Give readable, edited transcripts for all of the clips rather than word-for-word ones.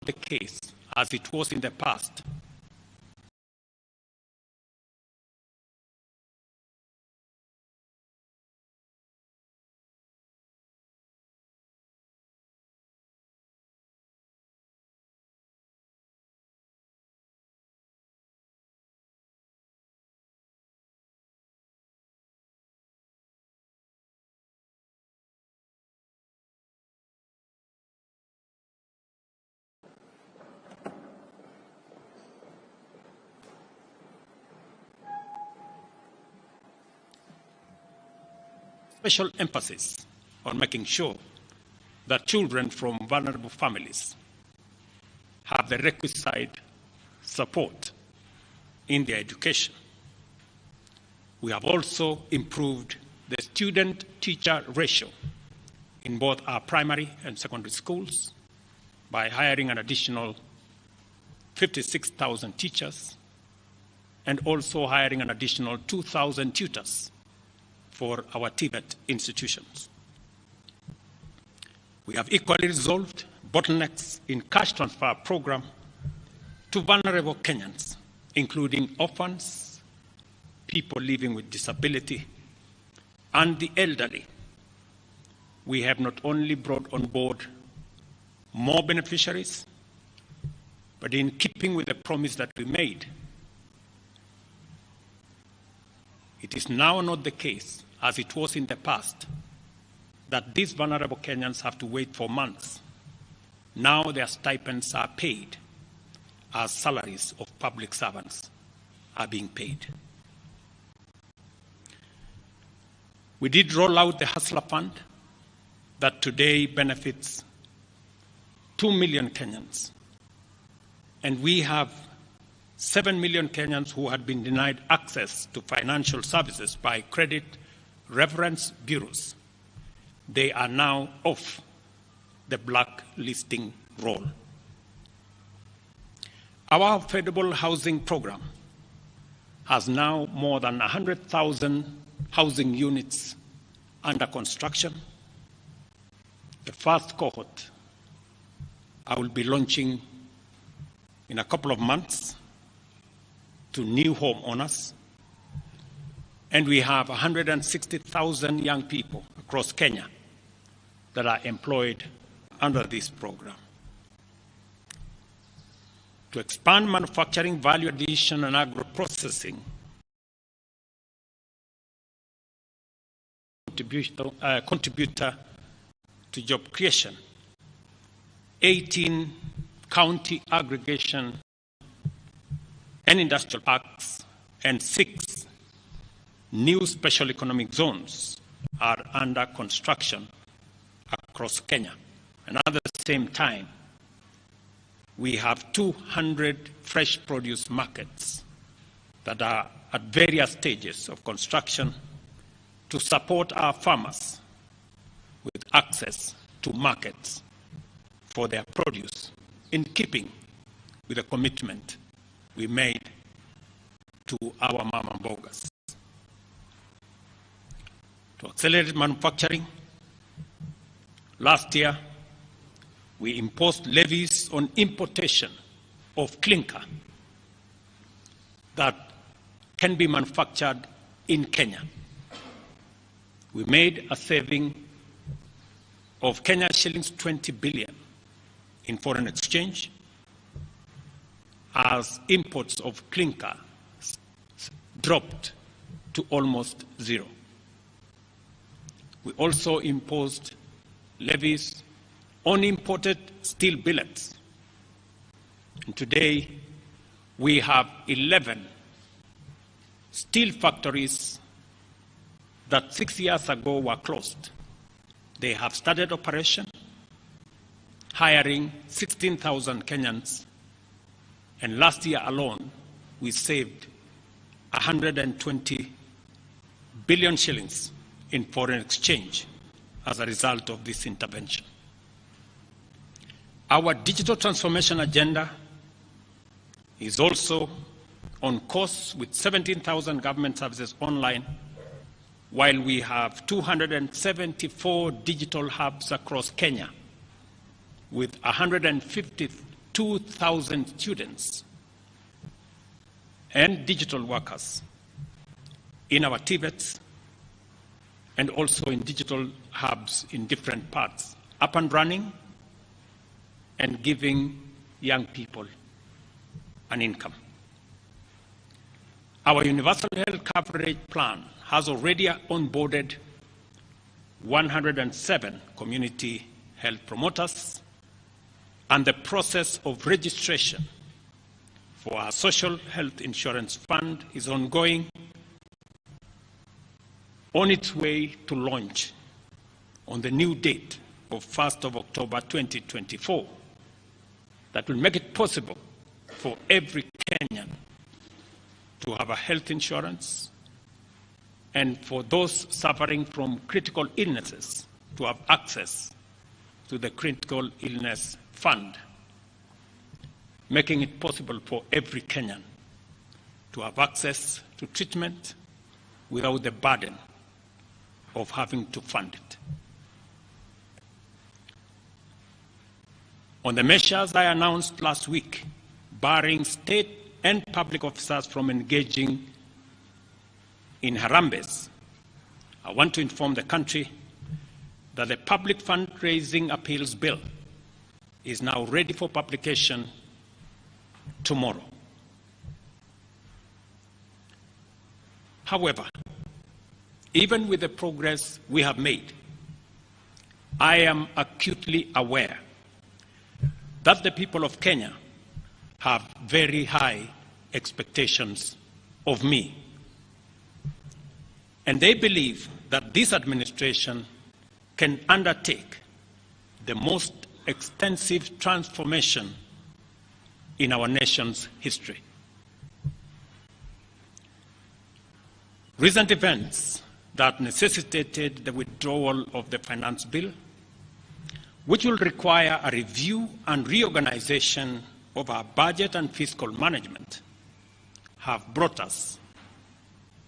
the case as it was in the past. Special emphasis on making sure that children from vulnerable families have the requisite support in their education. We have also improved the student-teacher ratio in both our primary and secondary schools by hiring an additional 56,000 teachers and also hiring an additional 2,000 tutors for our TVET institutions. We have equally resolved bottlenecks in cash transfer program to vulnerable Kenyans, including orphans, people living with disability, and the elderly. We have not only brought on board more beneficiaries, but in keeping with the promise that we made, it is now not the case, as it was in the past, that these vulnerable Kenyans have to wait for months. Now their stipends are paid as salaries of public servants are being paid. We did roll out the Hustler Fund that today benefits 2 million Kenyans. And we have 7 million Kenyans who had been denied access to financial services by credit reference bureaus. They are now off the blacklisting roll. Our affordable housing program has now more than 100,000 housing units under construction. The first cohort I will be launching in a couple of months to new homeowners. And we have 160,000 young people across Kenya that are employed under this program. To expand manufacturing, value addition, and agro-processing, contributor to job creation, 18 county aggregation and industrial parks, and 6 new special economic zones are under construction across Kenya. And at the same time, we have 200 fresh produce markets that are at various stages of construction to support our farmers with access to markets for their produce, in keeping with the commitment we made to our mama mbogas. To accelerate manufacturing, last year we imposed levies on importation of clinker that can be manufactured in Kenya. We made a saving of Kenya shillings 20 billion in foreign exchange as imports of clinker dropped to almost zero. We also imposed levies on imported steel billets. And today, we have 11 steel factories that 6 years ago were closed. They have started operation, hiring 16,000 Kenyans, and last year alone, we saved 120 billion shillings in foreign exchange as a result of this intervention. Our digital transformation agenda is also on course with 17,000 government services online, while we have 274 digital hubs across Kenya with 150 2,000 students and digital workers in our TVETs and also in digital hubs in different parts, up and running and giving young people an income. Our universal health coverage plan has already onboarded 107 community health promoters, and the process of registration for our social health insurance fund is ongoing, on its way to launch on the new date of 1st of October 2024 that will make it possible for every Kenyan to have a health insurance and for those suffering from critical illnesses to have access to the critical illness fund, making it possible for every Kenyan to have access to treatment without the burden of having to fund it. On the measures I announced last week, barring state and public officers from engaging in harambes, I want to inform the country that the Public Fundraising Appeals Bill is now ready for publication tomorrow. However, even with the progress we have made, I am acutely aware that the people of Kenya have very high expectations of me. And they believe that this administration can undertake the most extensive transformation in our nation's history. Recent events that necessitated the withdrawal of the finance bill, which will require a review and reorganization of our budget and fiscal management, have brought us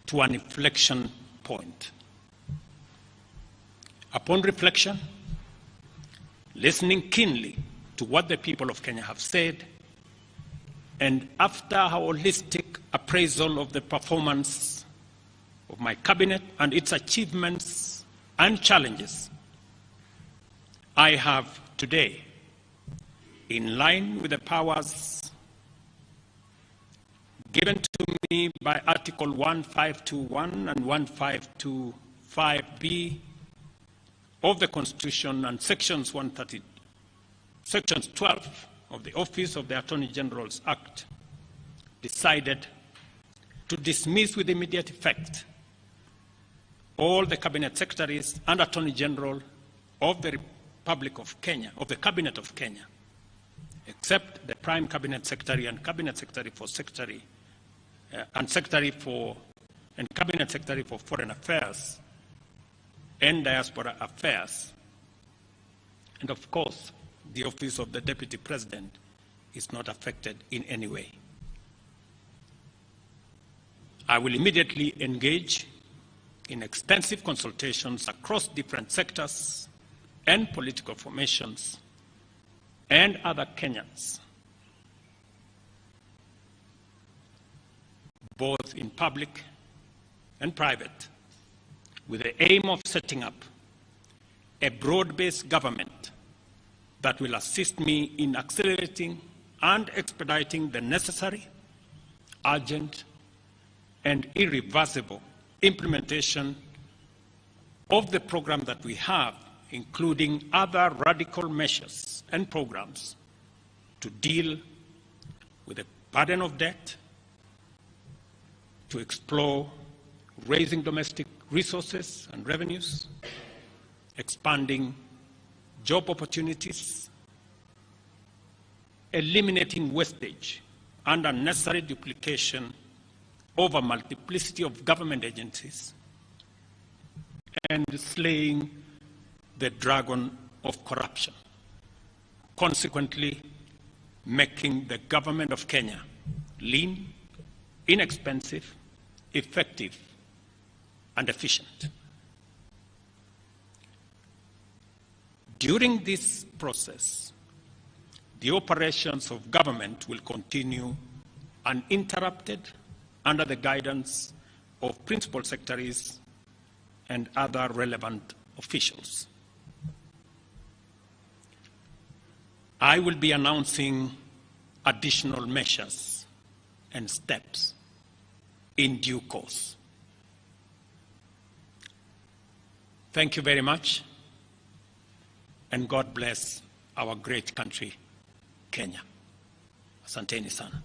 to an inflection point. Upon reflection, listening keenly to what the people of Kenya have said, and after a holistic appraisal of the performance of my cabinet and its achievements and challenges, I have today, in line with the powers given to me by Article 1521 and 1525B of the Constitution and Sections 12 of the Office of the Attorney General's Act, decided to dismiss with immediate effect all the Cabinet Secretaries and Attorney General of the Republic of Kenya, of the Cabinet of Kenya, except the Prime Cabinet Secretary and Cabinet Secretary for Secretary and Cabinet Secretary for Foreign Affairs and Diaspora Affairs. And of course, the Office of the Deputy President is not affected in any way. I will immediately engage in extensive consultations across different sectors and political formations and other Kenyans, both in public and private, with the aim of setting up a broad-based government that will assist me in accelerating and expediting the necessary, urgent, and irreversible implementation of the program that we have, including other radical measures and programs to deal with the burden of debt, to explore raising domestic resources and revenues, expanding job opportunities, eliminating wastage and unnecessary duplication of a multiplicity of government agencies, and slaying the dragon of corruption, consequently making the government of Kenya lean, inexpensive, effective, and efficient. During this process, the operations of government will continue uninterrupted under the guidance of principal secretaries and other relevant officials. I will be announcing additional measures and steps in due course. Thank you very much, and God bless our great country, Kenya. Asanteni sana.